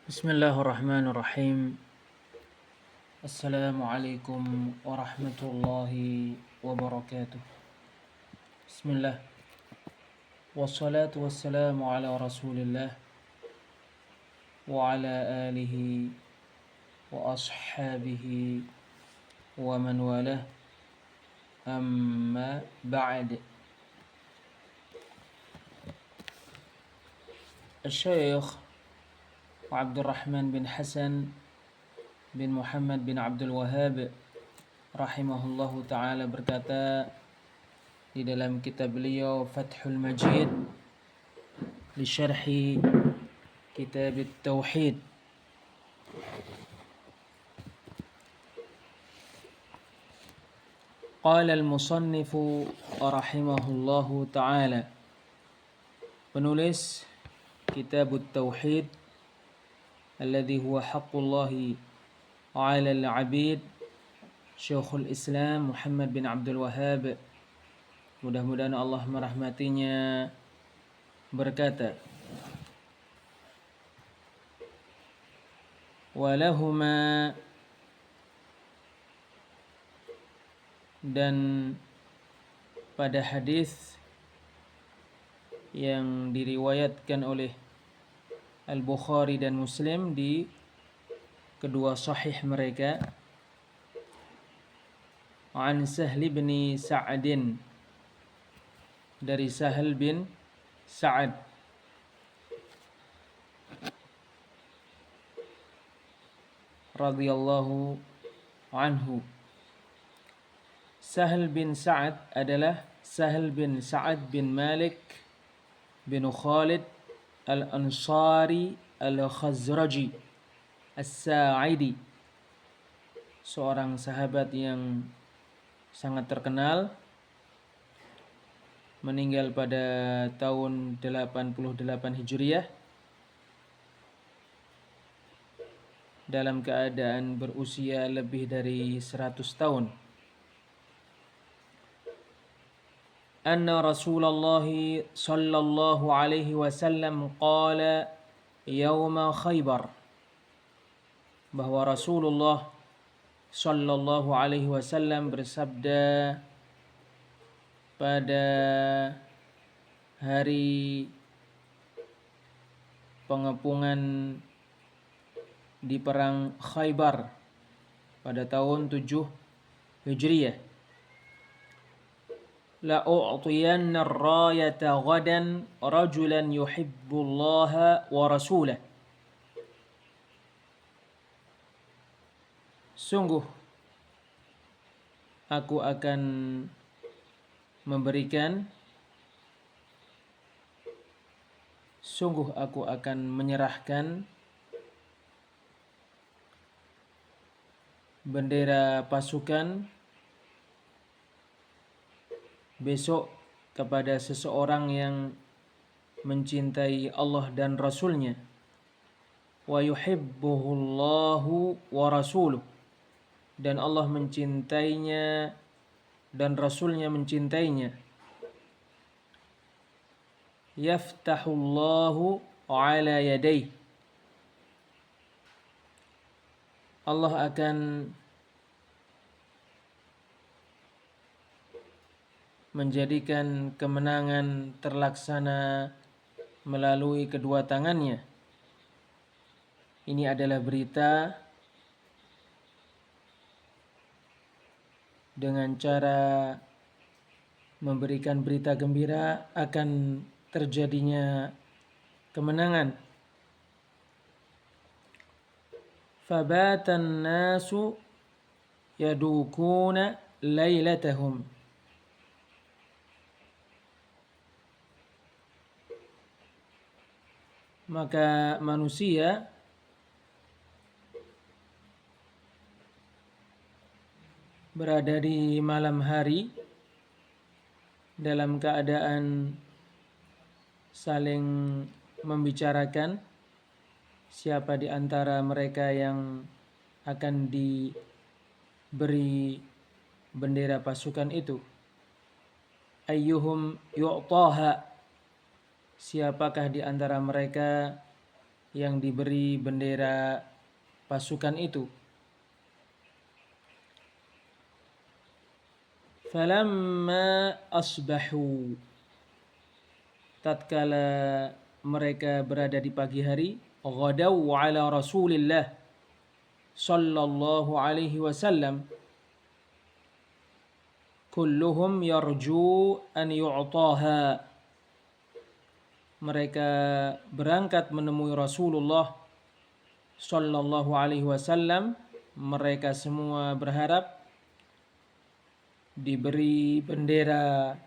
Bismillahirrahmanirrahim. Assalamualaikum warahmatullahi wabarakatuh. Bismillah. Wassalatu wassalamu ala rasulillah wa ala alihi wa ashabihi wa man walah. Amma ba'd. Al-Syeikh Abdurrahman bin Hasan bin Muhammad bin Abdul Wahhab rahimahullahu ta'ala berkata di dalam kitab beliau Fathul Majid li syarhi kitab Tauhid, qala al-musannif rahimahullahu ta'ala, penulis kitab Tauhid alladhi huwa haqqullahi 'ala al-'abid, Syekhul Islam Muhammad bin Abdul Wahhab, mudah-mudahan Allah merahmatinya, berkata, walahuma, dan pada hadis yang diriwayatkan oleh Al-Bukhari dan Muslim di kedua sahih mereka, an Sahl bin Sa'adin, dari Sahl bin Sa'ad, radhiyallahu anhu. Sahl bin Sa'ad adalah Sahl bin Sa'ad bin Malik bin Khalid Al-Ansari Al-Khazraji As-Sa'idi, seorang sahabat yang sangat terkenal, meninggal pada tahun 88 Hijriah dalam keadaan berusia lebih dari 100 tahun. Anna Rasulullah sallallahu alaihi wasallam qala yawma Khaybar, bahwa Rasulullah sallallahu alaihi wasallam bersabda pada hari pengepungan di perang Khaybar pada tahun 7 Hijriah, la u'tiyanna ar-rayata ghadan rajulan yuhibbullaha wa rasulahu, sungguh aku akan memberikan, sungguh aku akan menyerahkan bendera pasukan besok kepada seseorang yang mencintai Allah dan Rasulnya, wa yuhibbuhullahu wa rasuluh, dan Allah mencintainya dan Rasulnya mencintainya, yaftahullahu ala yadayhi, Allah akan menjadikan kemenangan terlaksana melalui kedua tangannya. Ini adalah berita dengan cara memberikan berita gembira akan terjadinya kemenangan. Fabatan nasu yadukuna lailatahum, maka manusia berada di malam hari dalam keadaan saling membicarakan siapa di antara mereka yang akan diberi bendera pasukan itu. Ayyuhum yu'taha, siapakah di antara mereka yang diberi bendera pasukan itu. Falamma asbahu, tatkala mereka berada di pagi hari, ghadaw ala Rasulillah sallallahu alaihi wasallam, kulluhum yarju an yu'taha. Mereka berangkat menemui Rasulullah sallallahu alaihi wasallam, mereka semua berharap diberi bendera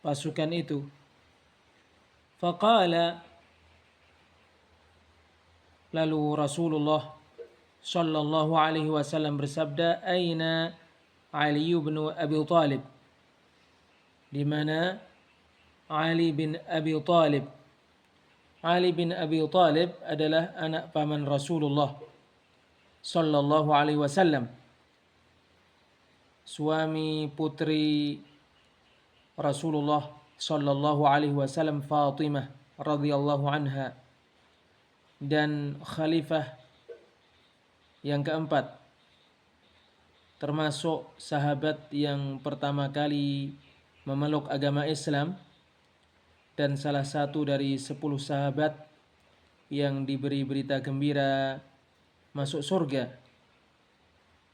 pasukan itu. Faqala, lalu Rasulullah sallallahu alaihi wasallam bersabda, aina Ali bin Abi Thalib? Di mana Ali bin Abi Thalib? Ali bin Abi Thalib adalah anak paman Rasulullah sallallahu alaihi wasallam, suami putri Rasulullah sallallahu alaihi wasallam Fatimah radhiyallahu anha, dan khalifah yang keempat, termasuk sahabat yang pertama kali memeluk agama Islam dan salah satu dari 10 sahabat yang diberi berita gembira masuk surga.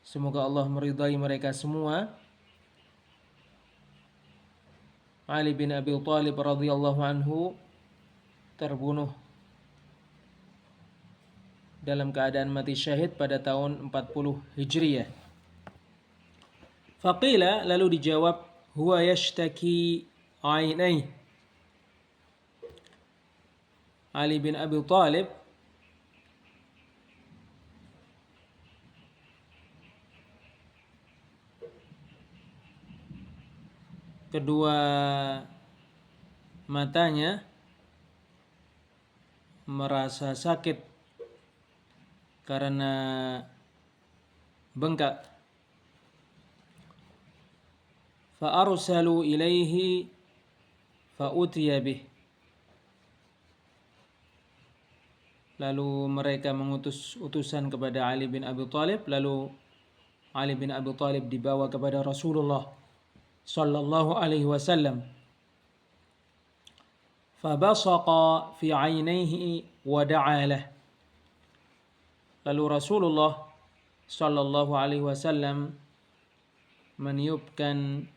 Semoga Allah meridai mereka semua. Ali bin Abi Thalib radhiyallahu anhu terbunuh dalam keadaan mati syahid pada tahun 40 Hijriyah. Faqila, lalu dijawab, huwa yashtaki ainai. Ali bin Abi Thalib kedua matanya merasa sakit karena bengkak. Fa arsalu ilaihi fa utiya bih. Lalu mereka mengutus utusan kepada Ali bin Abi Thalib, lalu Ali bin Abi Thalib dibawa kepada Rasulullah sallallahu alaihi wasallam. Fabasaqa fi 'ainaihi wa da'a lah. Lalu Rasulullah sallallahu alaihi wasallam meniupkan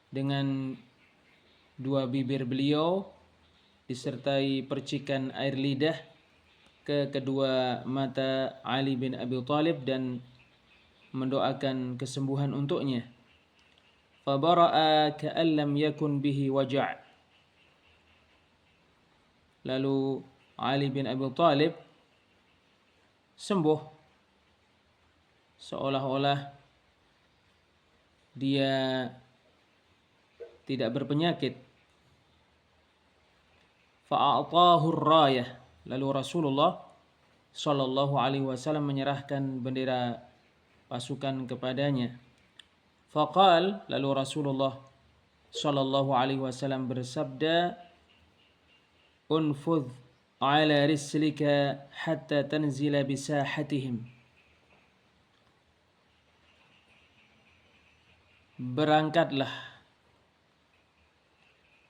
dengan dua bibir beliau disertai percikan air lidah ke kedua mata Ali bin Abi Thalib dan mendoakan kesembuhan untuknya. Fabara'a ka'an lam yakun bihi waja'. Lalu Ali bin Abi Thalib sembuh seolah-olah dia tidak berpenyakit. Fa'atahu ar-rayah. Lalu Rasulullah sallallahu alaihi wasallam menyerahkan bendera pasukan kepadanya. Faqal, lalu Rasulullah sallallahu alaihi wasallam bersabda, unfudh ala rislika hatta tanzila bisahatihim. Berangkatlah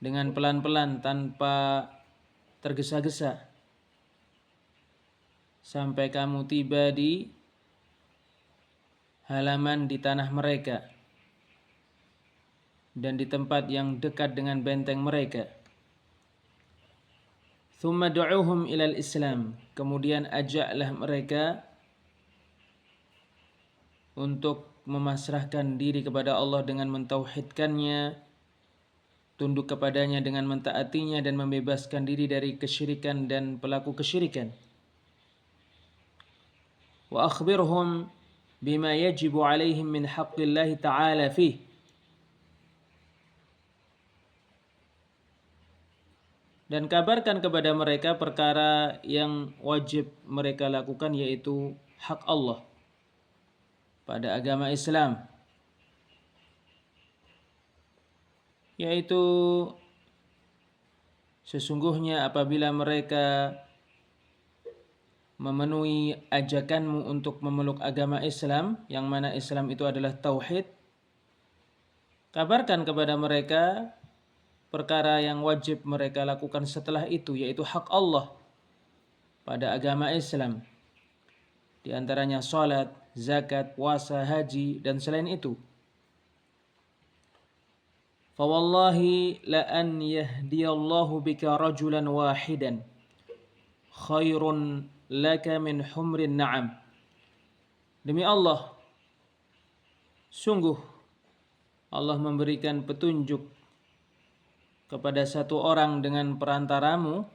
dengan pelan-pelan tanpa tergesa-gesa sampai kamu tiba di halaman di tanah mereka dan di tempat yang dekat dengan benteng mereka. Thumma du'uhum ilal Islam. Kemudian ajaklah mereka untuk memasrahkan diri kepada Allah dengan mentauhidkannya, tunduk kepadanya dengan mentaatinya, dan membebaskan diri dari kesyirikan dan pelaku kesyirikan. Wa akhbirhum bima yajibu alaihim min haqqillahi ta'ala fih. Dan kabarkan kepada mereka perkara yang wajib mereka lakukan, yaitu hak Allah pada agama Islam, yaitu Sesungguhnya apabila mereka memenuhi ajakanmu untuk memeluk agama Islam, yang mana Islam itu adalah tauhid, kabarkan kepada mereka perkara yang wajib mereka lakukan setelah itu, yaitu hak Allah pada agama Islam. Di antaranya salat, zakat, puasa, haji, dan selain itu. Fawallahi la an yahdiyallahu bika rajulan wahidan khairun laka min humrin na'am. Demi Allah, sungguh Allah memberikan petunjuk kepada satu orang dengan perantaramu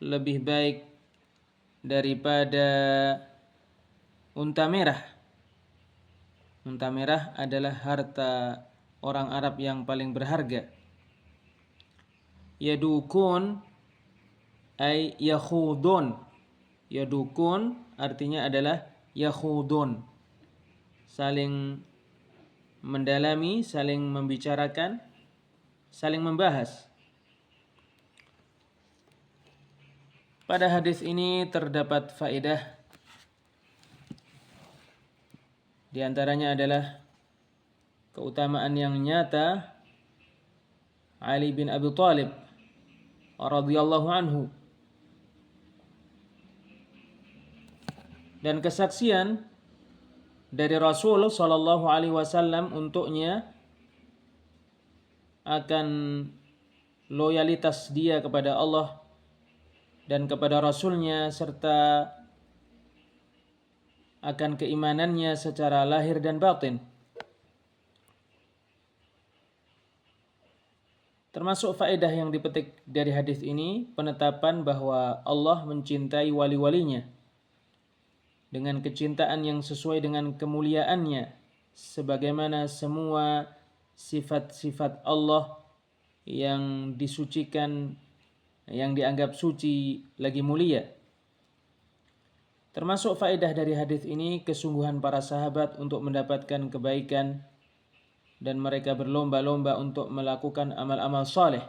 lebih baik daripada unta merah. Unta merah adalah harta orang Arab yang paling berharga. Yadukun ay yakhudun. Yadukun artinya adalah yakhudun. Saling mendalami, saling membicarakan, saling membahas. Pada hadis ini terdapat faedah. Di antaranya adalah keutamaan yang nyata Ali bin Abi Thalib radhiyallahu anhu, dan kesaksian dari Rasul sallallahu alaihi wasallam untuknya akan loyalitas dia kepada Allah dan kepada Rasulnya, serta akan keimanannya secara lahir dan batin. Termasuk faedah yang dipetik dari hadis ini, penetapan bahwa Allah mencintai wali-walinya dengan kecintaan yang sesuai dengan kemuliaannya, sebagaimana semua sifat-sifat Allah yang disucikan, yang dianggap suci lagi mulia. Termasuk faedah dari hadis ini kesungguhan para sahabat untuk mendapatkan kebaikan, dan mereka berlomba-lomba untuk melakukan amal-amal saleh.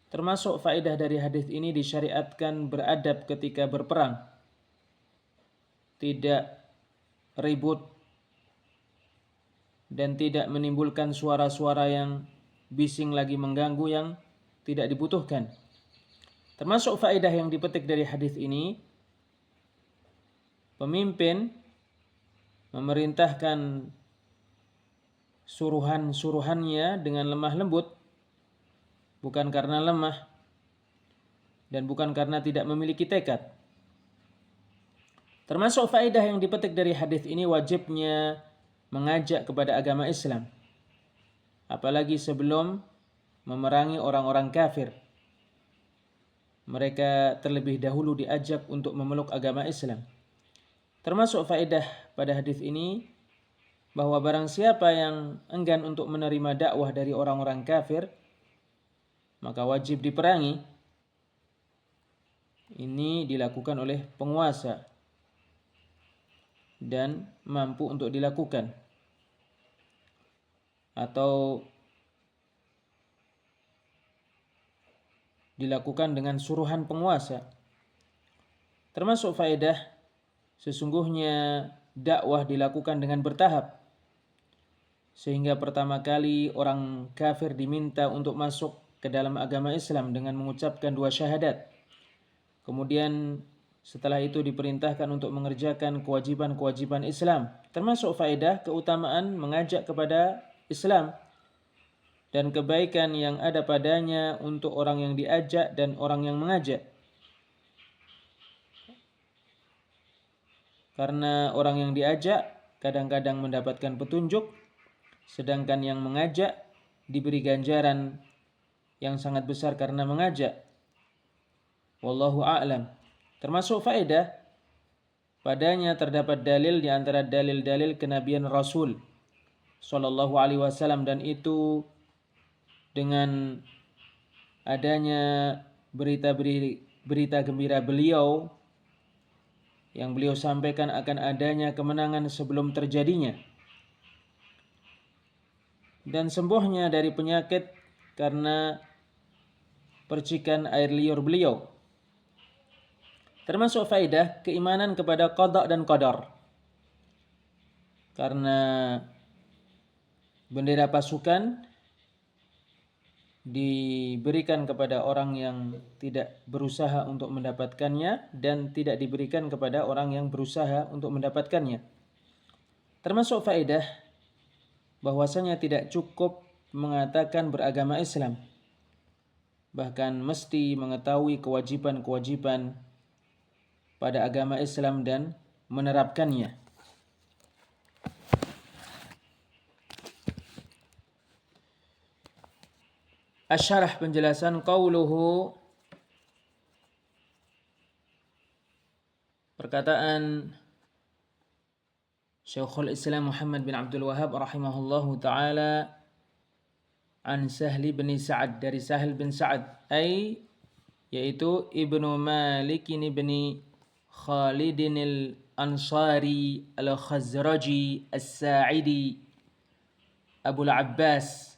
Termasuk faedah dari hadis ini disyariatkan beradab ketika berperang, tidak ribut dan tidak menimbulkan suara-suara yang bising lagi mengganggu yang tidak dibutuhkan. Termasuk faedah yang dipetik dari hadis ini, pemimpin memerintahkan suruhan-suruhannya dengan lemah lembut, bukan karena lemah dan bukan karena tidak memiliki tekad. Termasuk faedah yang dipetik dari hadis ini wajibnya mengajak kepada agama Islam, apalagi sebelum memerangi orang-orang kafir. Mereka terlebih dahulu diajak untuk memeluk agama Islam. Termasuk faedah pada hadis ini bahwa barang siapa yang enggan untuk menerima dakwah dari orang-orang kafir, maka wajib diperangi. Ini dilakukan oleh penguasa dan mampu untuk dilakukan, atau dilakukan dengan suruhan penguasa. Termasuk faedah, sesungguhnya dakwah dilakukan dengan bertahap, sehingga pertama kali orang kafir diminta untuk masuk ke dalam agama Islam dengan mengucapkan 2 syahadat. Kemudian setelah itu diperintahkan untuk mengerjakan kewajiban-kewajiban Islam. Termasuk faedah keutamaan mengajak kepada Islam dan kebaikan yang ada padanya untuk orang yang diajak dan orang yang mengajak. Karena orang yang diajak kadang-kadang mendapatkan petunjuk, sedangkan yang mengajak diberi ganjaran yang sangat besar karena mengajak. Wallahu a'lam. Termasuk faedah, padanya terdapat dalil di antara dalil-dalil kenabian Rasul sallallahu alaihi wasallam, dan itu dengan adanya berita gembira beliau yang beliau sampaikan akan adanya kemenangan sebelum terjadinya, dan sembuhnya dari penyakit karena percikan air liur beliau. Termasuk faedah keimanan kepada qada dan qadar. Karena bendera pasukan diberikan kepada orang yang tidak berusaha untuk mendapatkannya dan tidak diberikan kepada orang yang berusaha untuk mendapatkannya. Termasuk faedah bahwasanya tidak cukup mengatakan beragama Islam, bahkan mesti mengetahui kewajiban-kewajiban pada agama Islam dan menerapkannya. Asyarah penjelasan qauluhu, perkataan Syekhul Islam Muhammad bin Abdul Wahhab rahimahullahu taala an Sahli bin Sa'ad, dari Sahal bin Sa'ad, yaitu Ibnu Malik bin Khalidin al-Ansari al-Khazraji as-Sa'idi Abu al-Abbas.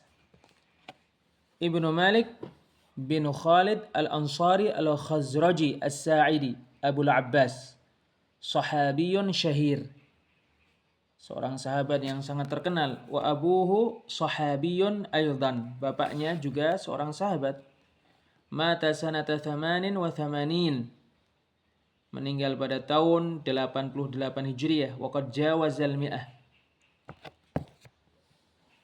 Ibnu Malik bin Khalid al-Ansari al-Khazraji as-Sa'idi Abu al-Abbas, sahabiyun syahir, seorang sahabat yang sangat terkenal. Wa abuhu sahabiyun aydan, bapaknya juga seorang sahabat. Mata sanata 88, meninggal pada tahun 88 Hijriah. Wa qad jawazal mi'ah,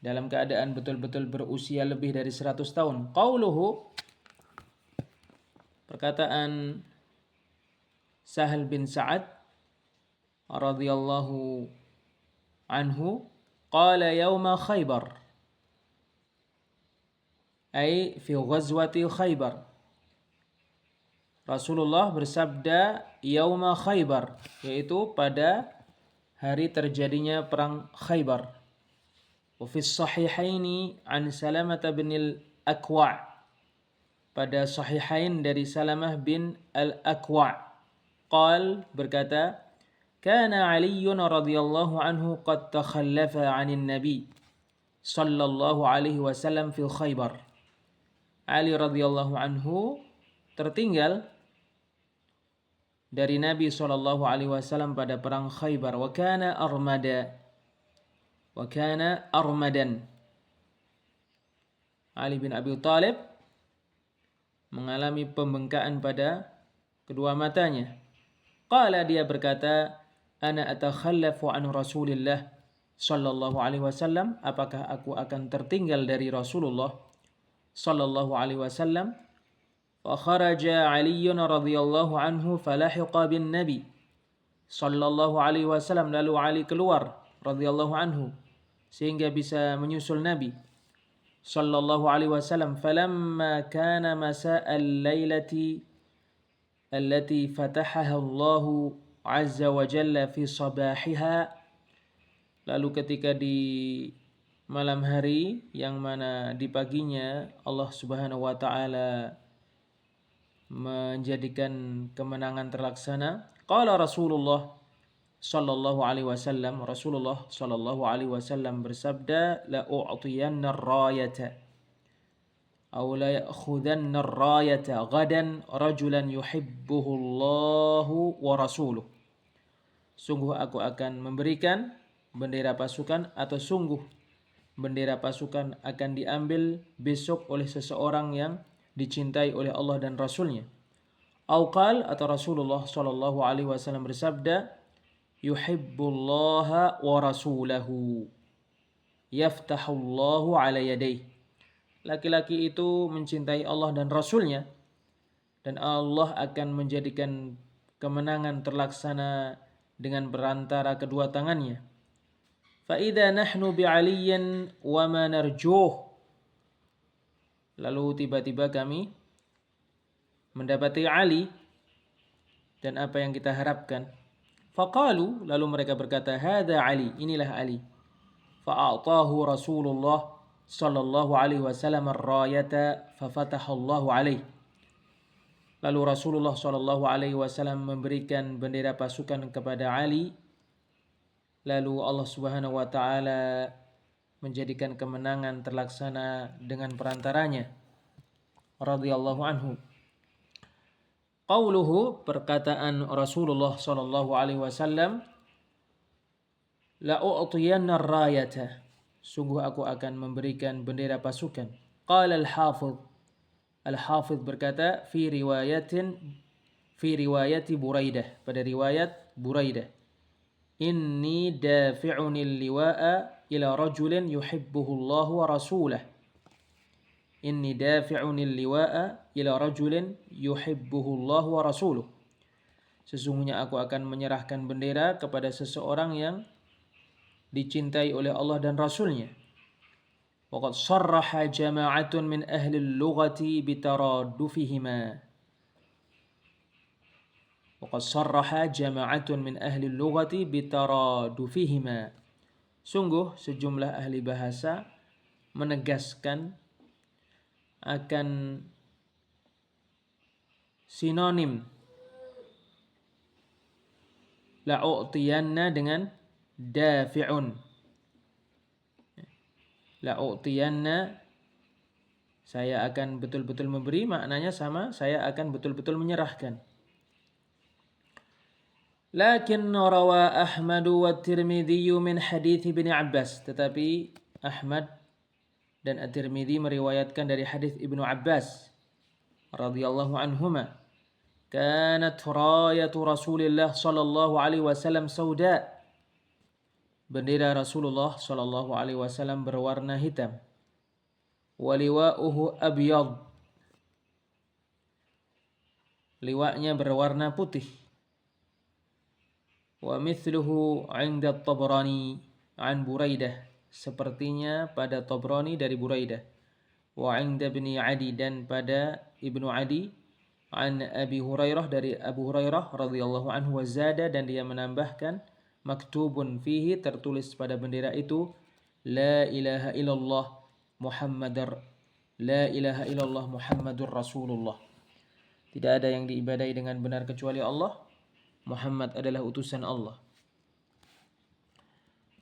dalam keadaan betul-betul berusia lebih dari 100 tahun. Qauluhu, perkataan Sahal bin Sa'ad radhiyallahu anhu, qala yauma Khaybar, ay fi ghazwati Khaybar. Rasulullah bersabda yauma Khaybar, yaitu pada hari terjadinya perang Khaybar. Wa fi sahihaini an Salamah bin al-Akwa', pada sahihain dari Salamah bin al-Akwa', qal, berkata, kana Ali radhiyallahu anhu qad takhallafa 'anil nabi sallallahu alaihi wasallam fi Khaybar. Ali radhiyallahu anhu tertinggal dari Nabi sallallahu alaihi wasallam pada perang Khaybar. Wa kana armadan. Ali bin Abi Thalib mengalami pembengkakan pada kedua matanya. Qala, dia berkata, ana atakhallafu an Rasulillah sallallahu alaihi wasallam, apakah aku akan tertinggal dari Rasulullah sallallahu alaihi wasallam? Fa kharaja Ali radhiyallahu anhu falahiqa bin Nabi sallallahu alaihi wasallam, lalu Ali keluar radhiyallahu anhu sehingga bisa menyusul Nabi sallallahu alaihi wasallam. Falamma kana masa'al lailati allati fatahaha Allahu azza wa jalla fi sabahiha, lalu ketika di malam hari yang mana di paginya Allah subhanahu wa ta'ala menjadikan kemenangan terlaksana. Qala Rasulullah sallallahu alaihi wasallam, Rasulullah sallallahu alaihi wasallam bersabda, la u'tiyanna ar-rayata aw la ya'khudanna ar-rayata ghadan rajulan yuhibbuhu Allahu wa rasuluh. Sungguh aku akan memberikan bendera pasukan, atau sungguh bendera pasukan akan diambil besok oleh seseorang yang dicintai oleh Allah dan Rasulnya. Qal, atau Rasulullah sallallahu alaihi wasallam bersabda, yuhibbullaha wa rasulahu yaftahullahu ala yadayhi. Laki-laki itu mencintai Allah dan Rasulnya, dan Allah akan menjadikan kemenangan terlaksana dengan perantara kedua tangannya. Fa idza nahnu bi aliyin wa ma narjuh, lalu tiba-tiba kami mendapati Ali dan apa yang kita harapkan. Faqalu, lalu mereka berkata, hadza Ali, inilah Ali. Fa'atahu Rasulullah sallallahu alaihi wasallam ar-rayata fafatahallahu alaihi. Lalu Rasulullah sallallahu alaihi wasallam memberikan bendera pasukan kepada Ali, lalu Allah subhanahu wa ta'ala menjadikan kemenangan terlaksana dengan perantaranya. radhiyallahu anhu. Qauluhu, perkataan Rasulullah sallallahu alaihi wasallam, la u'tiyanna ar-rayata, sungguh aku akan memberikan bendera pasukan. Qala Al-Hafidh berkata fi riwayati Buraidah, pada riwayat Buraidah, inni dafi'unil liwa'a ila rajulin yuhibbuhu Allah wa rasulah. Inni dafi'unil liwa'a ila rajulin yuhibbuhu Allah wa rasuluh. Sesungguhnya aku akan menyerahkan bendera kepada seseorang yang dicintai oleh Allah dan Rasulnya. Waqad sarraha jama'atun min ahli al-lughati bitaradufihima. Waqad sarraha jama'atun min ahli al-lughati bitaradufihima. Sungguh sejumlah ahli bahasa menegaskan akan sinonim la'u'tiyanna dengan dafi'un. La'u'tiyanna, saya akan betul-betul memberi, maknanya sama, saya akan betul-betul menyerahkan. Lakin rawa Ahmad wa Tirmidzi min hadits Ibnu Abbas, tetapi Ahmad dan At-Tirmidzi meriwayatkan dari hadis Ibnu Abbas radhiyallahu anhuma, kanat rayatu Rasulillah sallallahu alaihi wasallam sauda, bendera Rasulullah sallallahu alaihi wasallam berwarna hitam, wa liwa'uhu abyad, liwa'nya berwarna putih, wa mithluhu 'inda at-Tabrani an Buraidah, sepertinya pada Tabrani dari Buraidah, wa 'inda Ibni Adi, dan pada Ibnu Adi, an Abi Hurairah, dari Abu Hurairah radhiyallahu anhu, wa zada, dan dia menambahkan, maktubun fihi, tertulis pada bendera itu, la ilaha illallah Muhammadur Rasulullah, tidak ada yang diibadai dengan benar kecuali Allah, Muhammad adalah utusan Allah.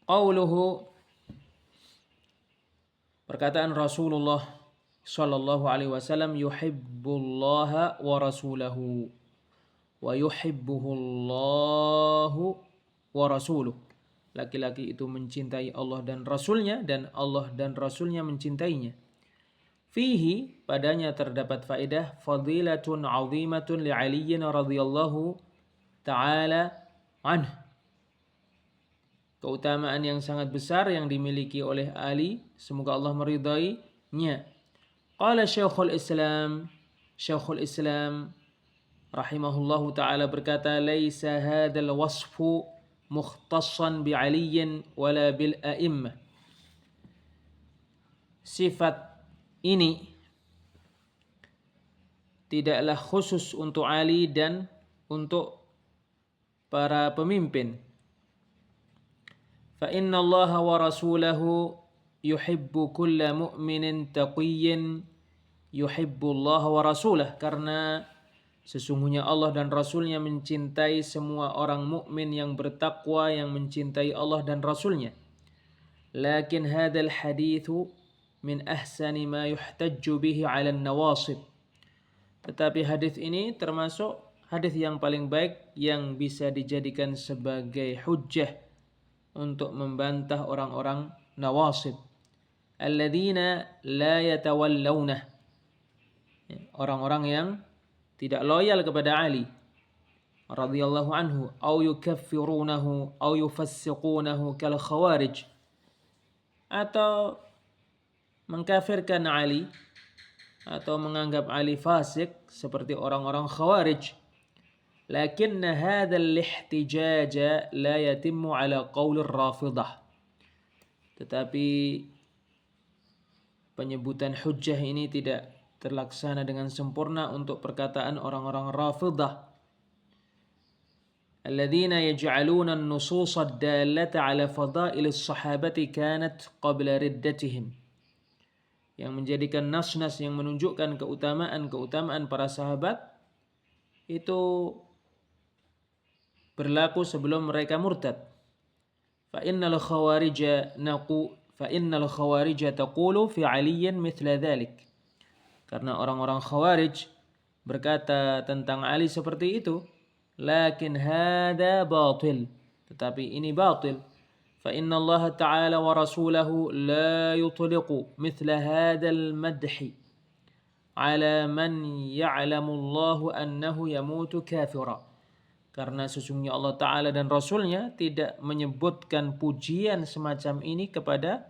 Qauluhu, perkataan Rasulullah sallallahu alaihi wasallam, yuhibbullaha wa rasulahu wa yuhibbuhullahu wa rasuluh. Laki-laki itu mencintai Allah dan Rasulnya, dan Allah dan Rasulnya mencintainya. Fihi, padanya terdapat faedah, fadilatun 'azimatun li Aliyin radhiyallahu ta'ala anhu, keutamaan yang sangat besar yang dimiliki oleh Ali, semoga Allah meridainya. Qala Syekhul Islam rahimahullahu ta'ala berkata, laisa hadzal wasfu mukhtassan bi Aliyin wala bil a'immah. Sifat ini tidaklah khusus untuk Ali dan untuk para pemimpin. Fa inna Allah wa rasulahu yuhibbu kulla mu'minin taqiyyin yuhibbu Allah wa rasulah, karena sesungguhnya Allah dan Rasulnya mencintai semua orang mukmin yang bertakwa, yang mencintai Allah dan Rasulnya. Lakin hadzal haditsu min ahsani ma yuhtajju bihi 'ala an-nawasib. Tetapi hadis ini termasuk hadis yang paling baik yang bisa dijadikan sebagai hujjah untuk membantah orang-orang nawasib. Alladzina la yatawallawna, orang-orang yang tidak loyal kepada Ali radhiyallahu anhu, au yukaffirunahu au yufassiqunahu kal khawarij, atau mengkafirkan Ali atau menganggap Ali fasik seperti orang-orang khawarij. Lakinna hadzal ihtijaja la yatimmu ala qaulir rafidah, tetapi penyebutan hujjah ini tidak terlaksana dengan sempurna untuk perkataan orang-orang Rafidah, alladzina yaj'aluna an-nusus ad-dallata 'ala fadailis sahabati kanat qabla riddatihim, yang menjadikan nas-nas yang menunjukkan keutamaan para sahabat itu berlaku sebelum mereka murtad. Fa innal khawarija taqulu fi 'Aliyyin mithla dhalik, Karena orang-orang Khawarij berkata tentang Ali seperti itu, lakin hada batil, tetapi ini batil. Fa inna Allah Ta'ala wa rasulahu la yutliqu mithla hadal madhi ala man ya'lamu Allah annahu yamutu kafira. Karena sesungguhnya Allah Ta'ala dan Rasulnya tidak menyebutkan pujian semacam ini kepada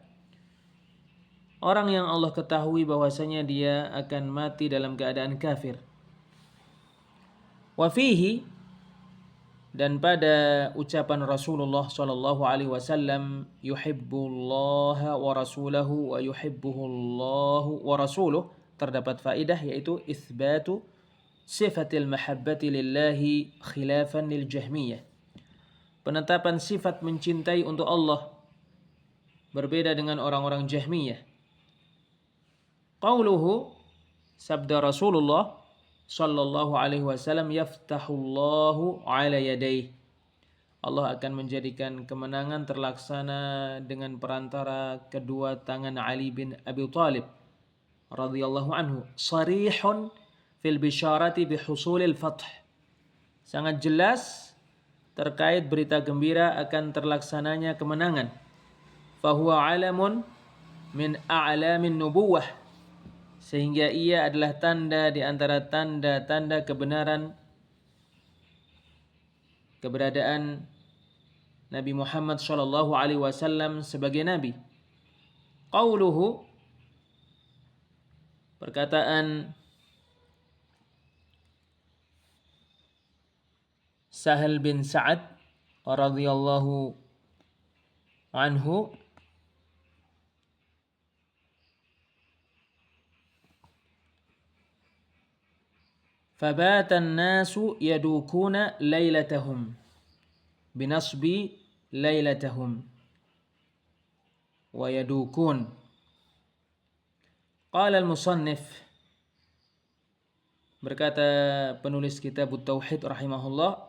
orang yang Allah ketahui bahwasanya dia akan mati dalam keadaan kafir. Wa fihi, dan pada ucapan Rasulullah sallallahu alaihi wasallam, yuhibbullaha wa rasulahu wa yuhibbuhullahu wa rasuluh, terdapat faidah yaitu itsbatu sifatil mahabbati lillahi khilafan lil Jahmiyah. Penetapan sifat mencintai untuk Allah berbeda dengan orang-orang Jahmiyah. Qauluhu, sabda Rasulullah sallallahu alaihi wasallam, yaftahullahu ala yadayhi, Allah akan menjadikan kemenangan terlaksana dengan perantara kedua tangan Ali bin Abi Thalib radhiyallahu anhu. Sarihun fil bisyarati bihusulil fath, sangat jelas terkait berita gembira akan terlaksananya kemenangan. Fahuwa alamun min a'lamin nubuwah, sehingga ia adalah tanda di antara tanda-tanda keberadaan Nabi Muhammad sallallahu alaihi wasallam sebagai nabi. Qauluhu, perkataan Sahal bin Sa'ad radhiyallahu anhu, fabata an-nasu yadukuna lailatahum binasbi lailatahum wa yadukun. Qala al-musannif, berkata penulis kitab Tauhid rahimahullah,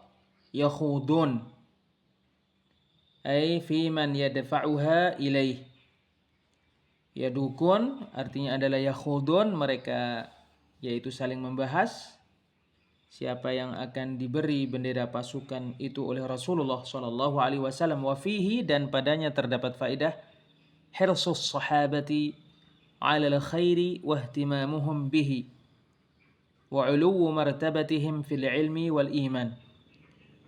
yakhudun ay fi man yadfa'uha ilaih. Yadukun artinya adalah yakhudun, mereka yaitu saling membahas siapa yang akan diberi bendera pasukan itu oleh Rasulullah sallallahu alaihi wasallam. Wa fihi, dan padanya terdapat faedah hirsus sahabati 'ala al-khairi wa ihtimamuhum bihi wa 'uluwu martabatihim fil ilmi wal iman.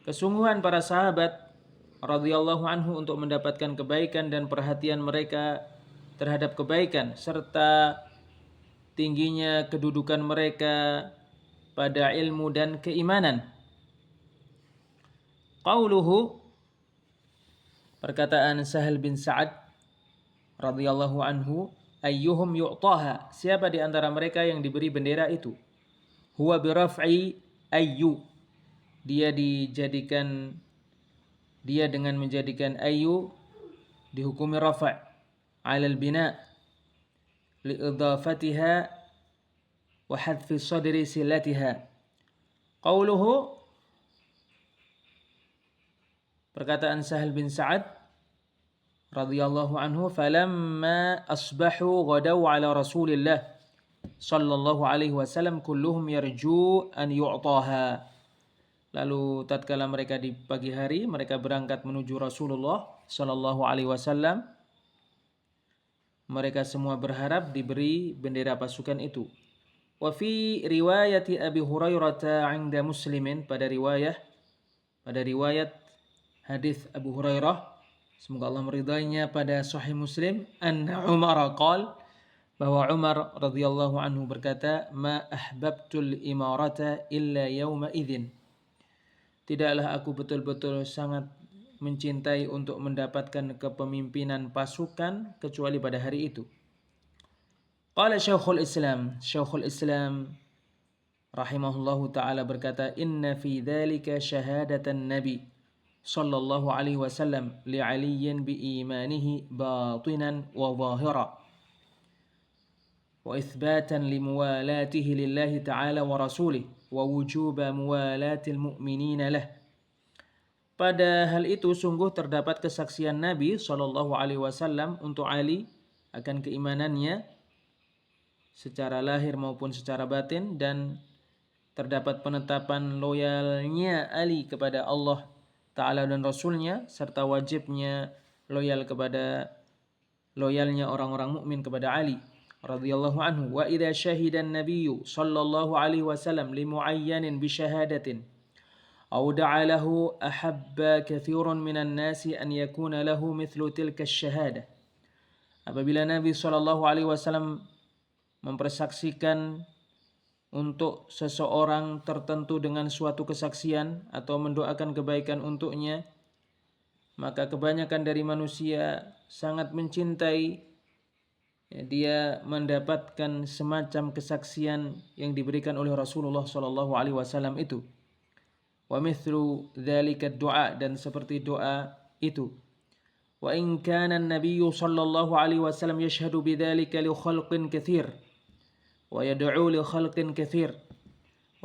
Kesungguhan para sahabat radhiyallahu anhu untuk mendapatkan kebaikan dan perhatian mereka terhadap kebaikan serta tingginya kedudukan mereka pada ilmu dan keimanan. Qauluhu, perkataan Sahal bin Sa'ad radhiyallahu anhu, ayyuhum yu'taha, siapa di antara mereka yang diberi bendera itu. Huwa biraf'i ayyu, dia dengan menjadikan ayyu dihukumi rafa' 'ala al-bina' liidafatiha wa hadfi sadri silatiha. Qauluhu, perkataan Sahal bin Sa'ad radhiyallahu anhu, falamma asbahu ghadaw 'ala Rasulillah sallallahu alaihi wasallam kulluhum yarju an yu'taha. Lalu tatkala mereka di pagi hari mereka berangkat menuju Rasulullah sallallahu alaihi wasallam, mereka semua berharap diberi bendera pasukan itu. Wa fi riwayati Abi Hurairah 'inda Muslimin, pada riwayat hadis Abu Hurairah, semoga Allah meridainya, pada Sahih Muslim, anna Umar qala, bahwa Umar radhiyallahu anhu berkata, ma ahbabtul imarata illa yawma idzin, tidaklah aku betul-betul sangat mencintai untuk mendapatkan kepemimpinan pasukan kecuali pada hari itu. Qala Syekhul Islam rahimahullahu ta'ala berkata, inna fi dzalika syahadatan nabi sallallahu alaihi wasallam li aliyin bi imanihi batinan wa zahira wa itsbatan li muwalatihi lillahi ta'ala wa rasulih wa wujuba muwalatil mu'minina lah. Pada hal itu sungguh terdapat kesaksian Nabi sallallahu alaihi wasallam untuk Ali akan keimanannya secara lahir maupun secara batin, dan terdapat penetapan loyalnya Ali kepada Allah Ta'ala dan Rasulnya, serta wajibnya loyalnya orang-orang mukmin kepada Ali radhiyallahu anhu. Wa idza syahida an-nabiyyu sallallahu alaihi wasallam li muayyanin bi syahadatin aw da'a lahu ahabba katsirun minan nasi an yakuna lahu mithlu tilka asy-syahadah. Apabila Nabi sallallahu alaihi wasallam mempersaksikan untuk seseorang tertentu dengan suatu kesaksian atau mendoakan kebaikan untuknya, maka kebanyakan dari manusia sangat mencintai dia mendapatkan semacam kesaksian yang diberikan oleh Rasulullah sallallahu alaihi wasallam itu. Wa mithlu dzalika ad-du'a, dan seperti doa itu. Wa in kana an-nabiy sallallahu alaihi wasallam yashhadu bidzalika li khalqin katsir wa yad'u li khalqin katsir.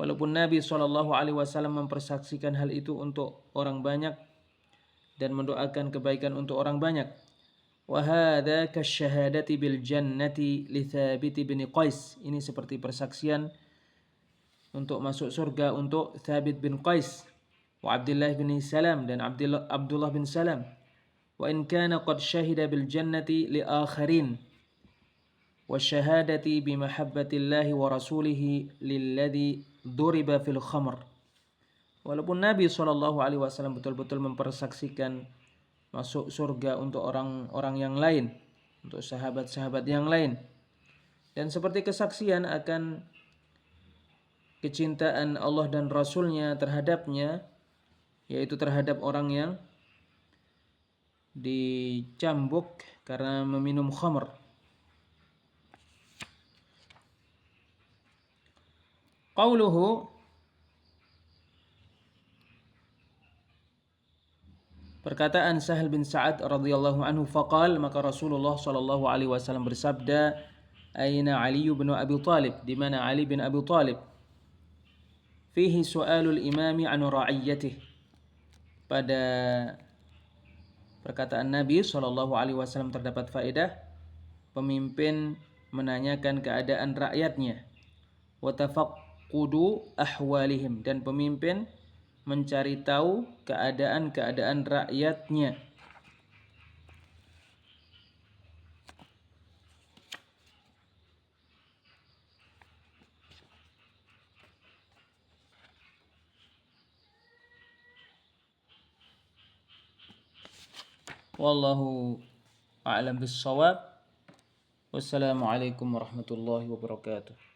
Walaupun Nabi sallallahu alaihi wasallam mempersaksikan hal itu untuk orang banyak dan mendoakan kebaikan untuk orang banyak. Wa hadza kasyahadati bil jannati li Thabit bin Qais. Ini seperti persaksian untuk masuk surga untuk Thabit bin Qais, wa Abdullah bin Salam, dan Abdullah bin Salam. Wa in kana qad syahida bil jannati li akharin wa syahadati bi mahabbatillahi wa rasulihi lilladzi duriba fil khamr. Walaupun Nabi sallallahu alaihi wasallam betul-betul mempersaksikan masuk surga untuk orang-orang yang lain, untuk sahabat-sahabat yang lain, dan seperti kesaksian akan kecintaan Allah dan Rasulnya terhadapnya, yaitu terhadap orang yang dicambuk karena meminum khamr. Qauluhu, perkataan Sahal bin Sa'ad radhiyallahu anhu, faqal, maka Rasulullah sallallahu alaihi wasallam bersabda, aina Ali bin Abi Thalib, di mana Ali bin Abi Thalib? Fihi su'alul imami an ra'iyyatihi. Pada perkataan Nabi sallallahu alaihi wasallam terdapat faedah pemimpin menanyakan keadaan rakyatnya, wa tafaqqudu ahwalihim, dan pemimpin mencari tahu keadaan-keadaan rakyatnya. Wallahu a'lam bis-shawab. Wassalamualaikum warahmatullahi wabarakatuh.